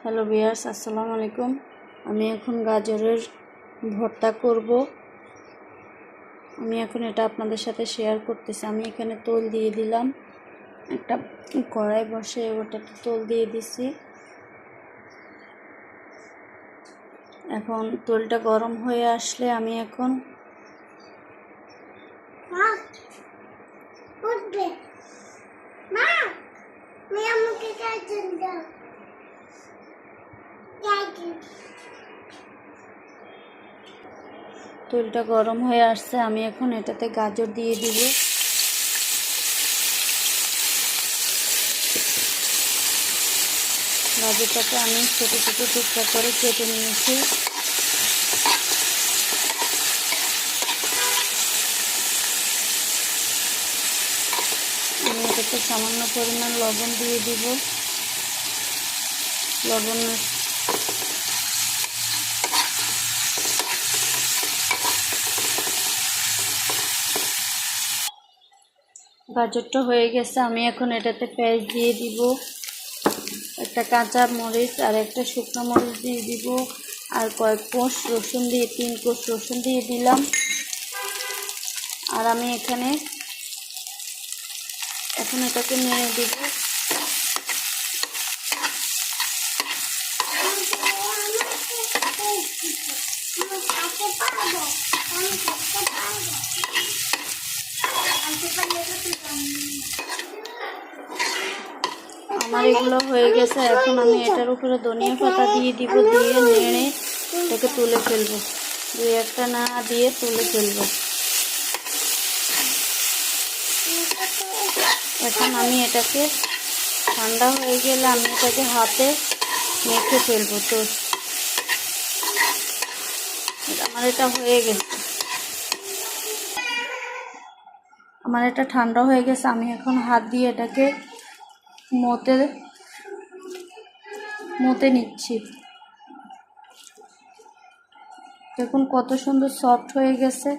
Hello viewers, আসসালামু আলাইকুম। আমি এখন গাজরের ভর্তা করব। আমি এখন এটা আপনাদের সাথে শেয়ার করতেছি। আমি এখানে তেল দিয়ে দিলাম, একটা কড়াই বসে ওটাতে তেল দিয়ে দিছি। এখন তেলটা গরম হয়ে আসলে আমি এখন তেলটা গরম হয়ে আসছে, আমি এখন এটাতে গাজর দিয়ে দিব। গাজরটাকে আমি ছোটো ছোটো টুকরা করে কেটে নিয়েছি। আমি এটাতে সামান্য পরিমাণ লবণ দিয়ে দিব। গাজরটা হয়ে গেছে, আমি এখন এটাতে পেঁয়াজ দিয়ে দিব, একটা কাঁচা মরিচ আর একটা শুকনো মরিচ দিয়ে দিব, আর কয়েক কোষ রসুন দিয়ে 3 কোষ রসুন দিয়ে দিলাম। আর আমি এখন এটাকে নেড়ে দিব। আমার এগুলো হয়ে গেছে, এখন আমি এটার উপরে ধনিয়া পাতা দিয়ে দিব, দিয়ে নেড়ে এটাকে তুলে ফেলবো। 2-1টা না দিয়ে তুলে ফেলবো। এখন আমি এটাকে ঠান্ডা হয়ে গেলে আমি এটাকে হাতে মেখে ফেলবো। তো আমার এটা হয়ে গেছে, আমার এটা ঠান্ডা হয়ে গেছে। আমি এখন হাত দিয়ে এটাকে মতে নিচ্ছি। দেখুন কত সুন্দর সফট হয়ে গেছে।